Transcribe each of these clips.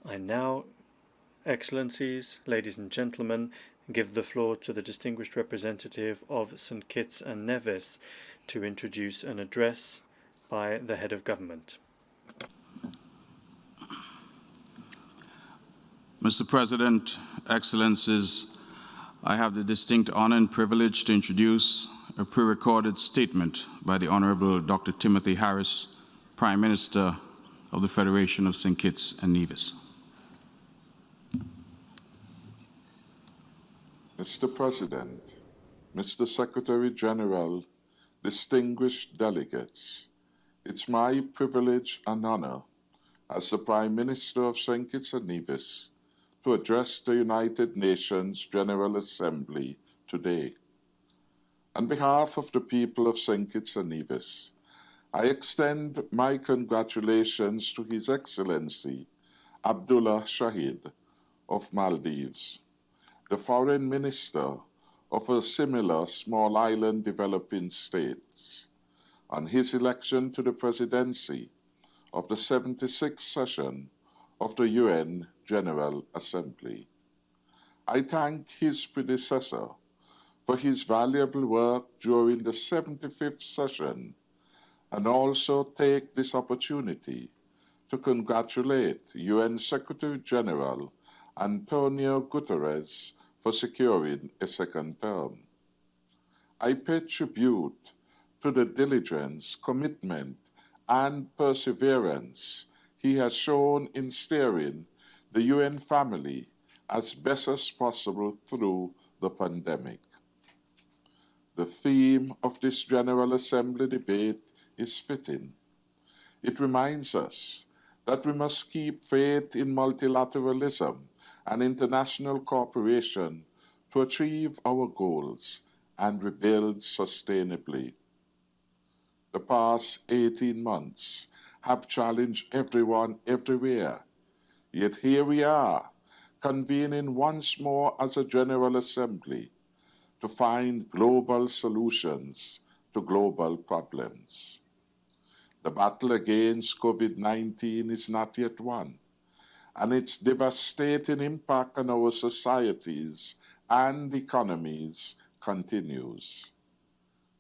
I now, Excellencies, ladies and gentlemen, give the floor to the distinguished representative of St. Kitts and Nevis to introduce an address by the head of government. Mr. President, Excellencies, I have the distinct honor and privilege to introduce a pre-recorded statement by the Honorable Dr. Timothy Harris, Prime Minister of the Federation of St. Kitts and Nevis. Mr. President, Mr. Secretary General, distinguished delegates, it's my privilege and honor as the Prime Minister of St. Kitts and Nevis to address the United Nations General Assembly today. On behalf of the people of St. Kitts and Nevis, I extend my congratulations to His Excellency Abdullah Shahid of Maldives, the Foreign Minister of a similar small island developing states, on his election to the presidency of the 76th session of the UN General Assembly. I thank his predecessor for his valuable work during the 75th session and also take this opportunity to congratulate UN Secretary General Antonio Guterres for securing a second term. I pay tribute to the diligence, commitment, and perseverance he has shown in steering the UN family as best as possible through the pandemic. The theme of this General Assembly debate is fitting. It reminds us that we must keep faith in multilateralism and international cooperation to achieve our goals and rebuild sustainably. The past 18 months have challenged everyone everywhere, yet here we are, convening once more as a General Assembly to find global solutions to global problems. The battle against COVID-19 is not yet won, and its devastating impact on our societies and economies continues.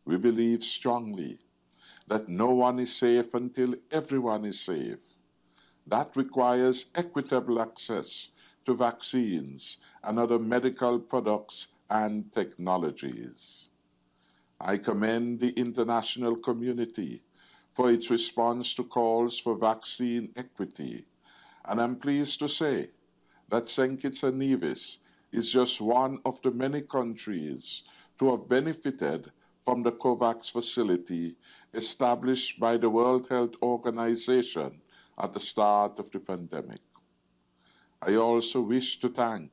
We believe strongly that no one is safe until everyone is safe. That requires equitable access to vaccines and other medical products and technologies. I commend the international community for its response to calls for vaccine equity, and I'm pleased to say that St. Kitts and Nevis is just one of the many countries to have benefited from the COVAX facility established by the World Health Organization at the start of the pandemic. I also wish to thank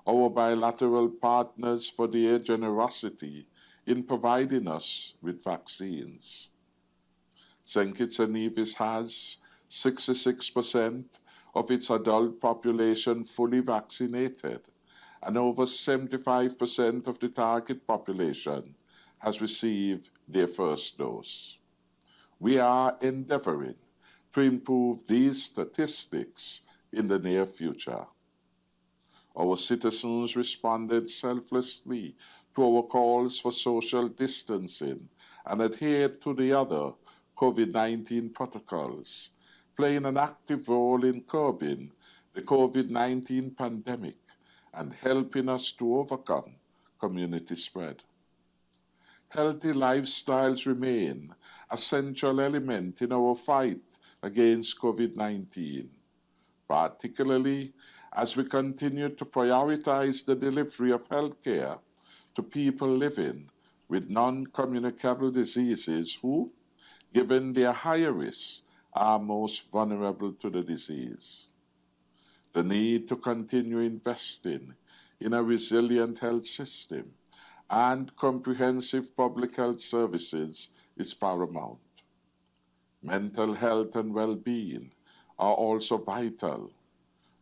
our bilateral partners for their generosity in providing us with vaccines. St. Kitts and Nevis has 66% of its adult population fully vaccinated, and over 75% of the target population has received their first dose. We are endeavoring to improve these statistics in the near future. Our citizens responded selflessly to our calls for social distancing and adhered to the other COVID-19 protocols, playing an active role in curbing the COVID-19 pandemic and helping us to overcome community spread. Healthy lifestyles remain a central element in our fight against COVID-19, particularly as we continue to prioritize the delivery of health care to people living with non-communicable diseases who, given their higher risks, are most vulnerable to the disease. The need to continue investing in a resilient health system and comprehensive public health services is paramount. Mental health and well-being are also vital,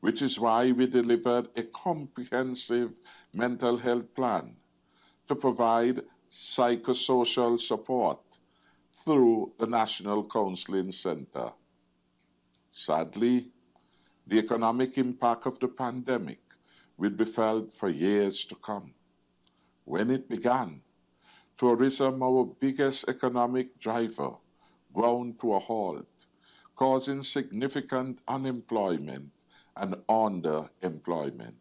which is why we delivered a comprehensive mental health plan to provide psychosocial support through the National Counseling Center. Sadly, The economic impact of the pandemic will be felt for years to come. When it began, tourism, our biggest economic driver, ground to a halt, causing significant unemployment and underemployment.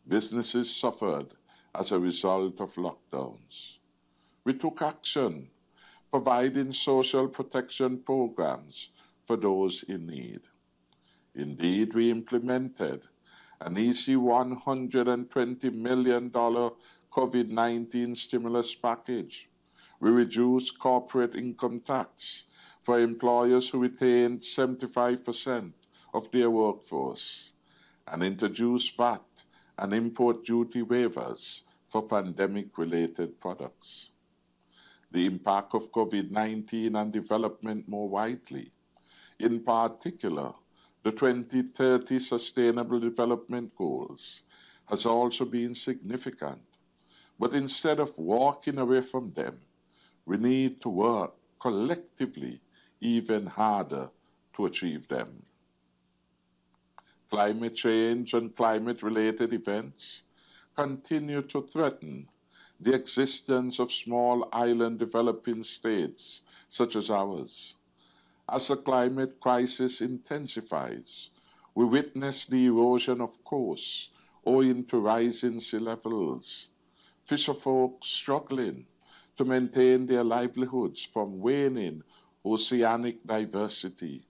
Businesses suffered as a result of lockdowns. We took action, providing social protection programs for those in need. Indeed, we implemented an easy $120 million COVID-19 stimulus package. We reduced corporate income tax for employers who retained 75% of their workforce and introduced VAT and import duty waivers for pandemic-related products. The impact of COVID-19 on development more widely, in particular, the 2030 Sustainable Development Goals, has also been significant. But instead of walking away from them, we need to work collectively even harder to achieve them. Climate change and climate-related events continue to threaten the existence of small island developing states such as ours. As the climate crisis intensifies, we witness the erosion of coasts owing to rising sea levels, fisherfolk struggling to maintain their livelihoods from waning oceanic diversity,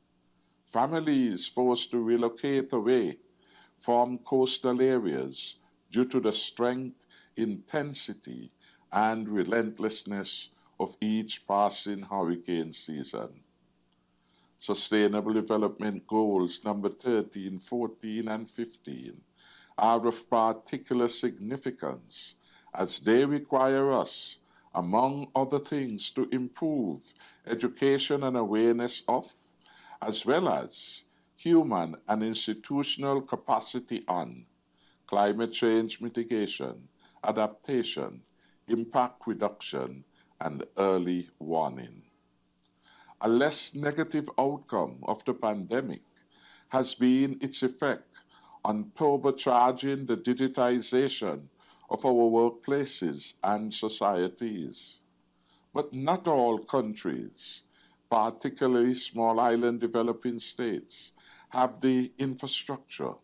families forced to relocate away from coastal areas due to the strength, intensity, and relentlessness of each passing hurricane season. Sustainable Development Goals number 13, 14, and 15 are of particular significance as they require us, among other things, to improve education and awareness of, as well as human and institutional capacity on, climate change mitigation, adaptation, impact reduction, and early warning. A less negative outcome of the pandemic has been its effect on turbocharging the digitization of our workplaces and societies. But not all countries, particularly small island developing states, have the infrastructure,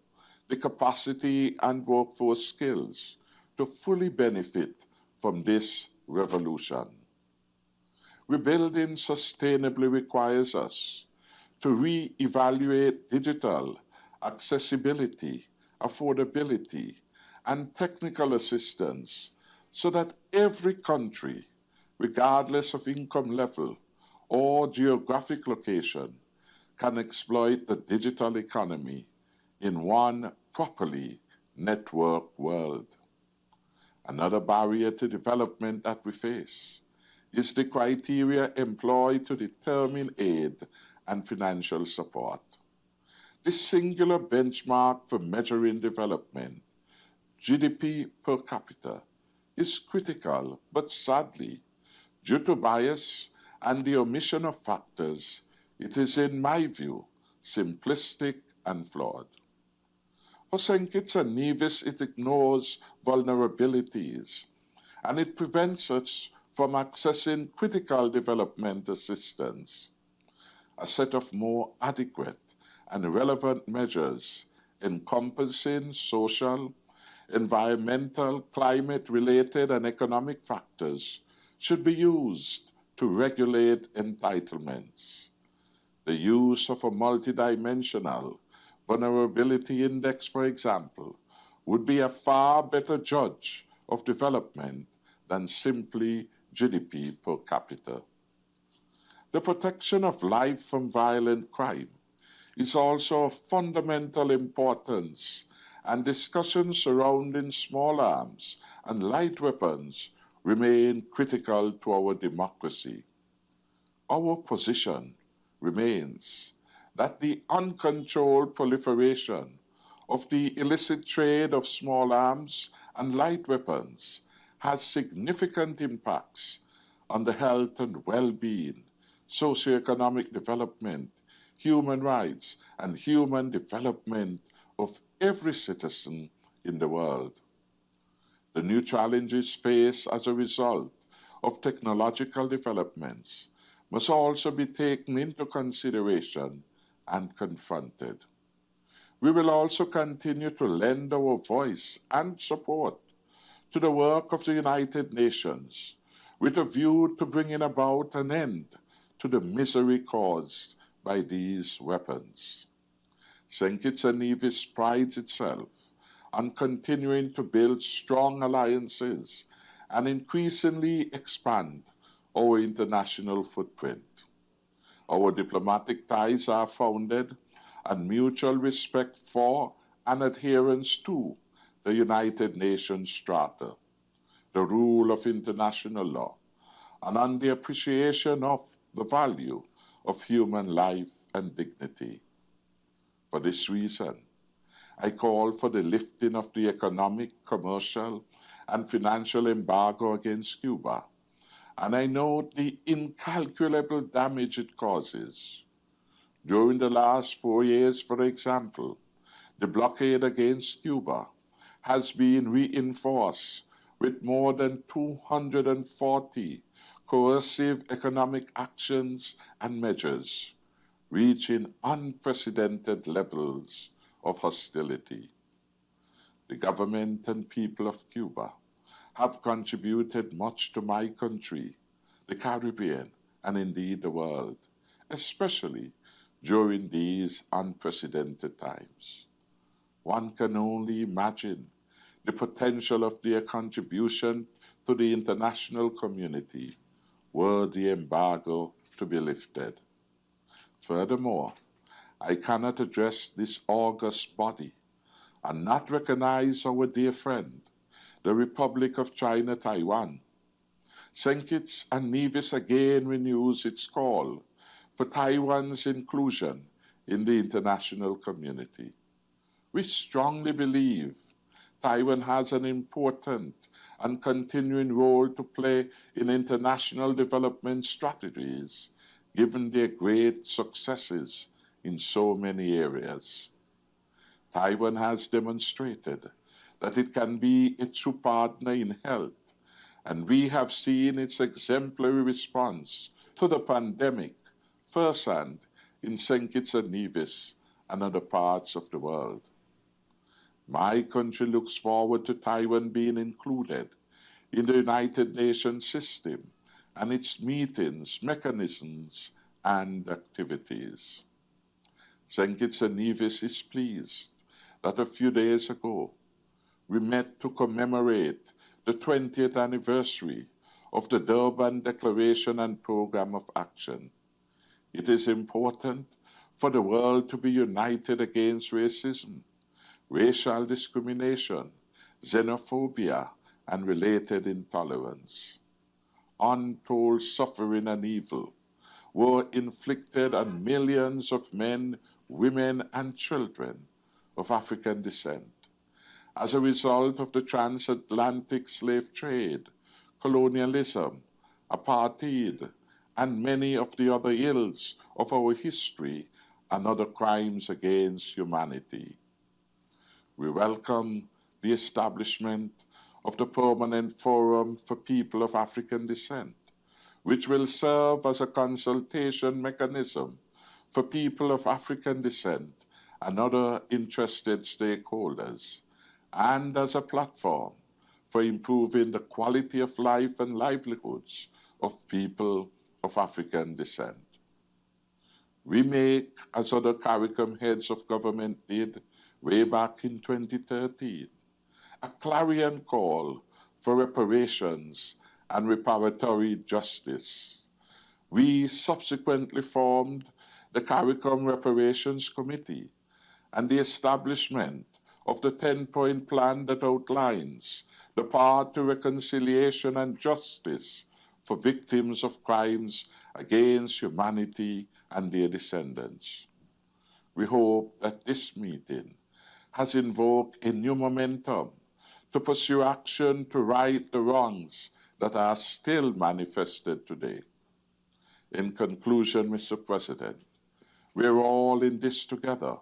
the capacity, and workforce skills to fully benefit from this revolution. Rebuilding sustainably requires us to re-evaluate digital accessibility, affordability, and technical assistance so that every country, regardless of income level or geographic location, can exploit the digital economy in one properly networked world. Another barrier to development that we face is the criteria employed to determine aid and financial support. This singular benchmark for measuring development, GDP per capita, is critical, but sadly, due to bias and the omission of factors, it is, in my view, simplistic and flawed. For St. Kitts and Nevis, it ignores vulnerabilities, and it prevents us from accessing critical development assistance. A set of more adequate and relevant measures encompassing social, environmental, climate-related, and economic factors should be used to regulate entitlements. The use of a multidimensional vulnerability index, for example, would be a far better judge of development than simply GDP per capita. The protection of life from violent crime is also of fundamental importance, and discussions surrounding small arms and light weapons remain critical to our democracy. Our position remains that the uncontrolled proliferation of the illicit trade of small arms and light weapons has significant impacts on the health and well-being, socioeconomic development, human rights, and human development of every citizen in the world. The new challenges faced as a result of technological developments must also be taken into consideration and confronted. We will also continue to lend our voice and support to the work of the United Nations with a view to bringing about an end to the misery caused by these weapons. St. Kitts and Nevis prides itself on continuing to build strong alliances and increasingly expand our international footprint. Our diplomatic ties are founded on mutual respect for and adherence to the United Nations Charter, the rule of international law, and on the appreciation of the value of human life and dignity. For this reason, I call for the lifting of the economic, commercial, and financial embargo against Cuba, and I note the incalculable damage it causes. During the last 4 years, for example, the blockade against Cuba has been reinforced with more than 240 coercive economic actions and measures, reaching unprecedented levels of hostility. The government and people of Cuba have contributed much to my country, the Caribbean, and indeed the world, especially during these unprecedented times. One can only imagine the potential of their contribution to the international community were the embargo to be lifted. Furthermore, I cannot address this august body and not recognize our dear friend, the Republic of China, Taiwan. St. Kitts and Nevis again renews its call for Taiwan's inclusion in the international community. We strongly believe Taiwan has an important and continuing role to play in international development strategies, given their great successes in so many areas. Taiwan has demonstrated that it can be a true partner in health, and we have seen its exemplary response to the pandemic firsthand in St. Kitts and Nevis and other parts of the world. My country looks forward to Taiwan being included in the United Nations system and its meetings, mechanisms, and activities. St. Kitts and Nevis is pleased that a few days ago we met to commemorate the 20th anniversary of the Durban Declaration and Program of Action. It is important for the world to be united against racism, racial discrimination, xenophobia, and related intolerance. Untold suffering and evil were inflicted on millions of men, women, and children of African descent as a result of the transatlantic slave trade, colonialism, apartheid, and many of the other ills of our history and other crimes against humanity. We welcome the establishment of the Permanent Forum for People of African Descent, which will serve as a consultation mechanism for people of African descent and other interested stakeholders, and as a platform for improving the quality of life and livelihoods of people of African descent. We make, as other CARICOM heads of government did way back in 2013, a clarion call for reparations and reparatory justice. We subsequently formed the CARICOM Reparations Committee and the establishment of the 10-point plan that outlines the path to reconciliation and justice for victims of crimes against humanity and their descendants. We hope that this meeting has invoked a new momentum to pursue action to right the wrongs that are still manifested today. In conclusion, Mr. President, We're all in this together.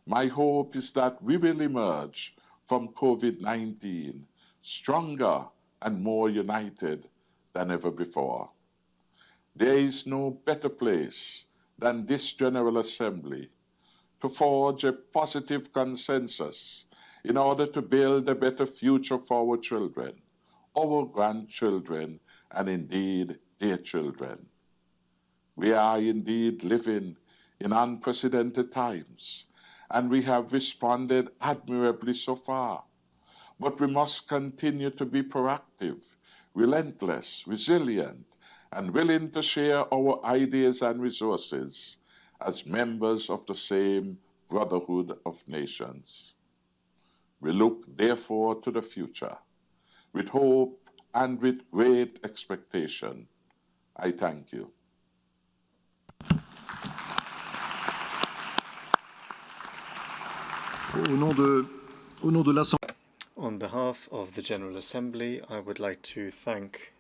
My hope is that we will emerge from COVID-19 stronger and more united than ever before. There is no better place than this General Assembly to forge a positive consensus in order to build a better future for our children, our grandchildren, and indeed their children. We are indeed living in unprecedented times, and we have responded admirably so far. But we must continue to be proactive, relentless, resilient, and willing to share our ideas and resources as members of the same brotherhood of nations. We look therefore to the future with hope and with great expectation. I thank you. On behalf of the General Assembly, I would like to thank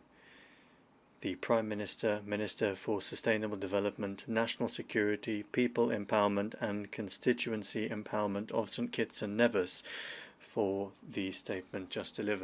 the Prime Minister, Minister for Sustainable Development, National Security, People Empowerment and Constituency Empowerment of St Kitts and Nevis for the statement just delivered.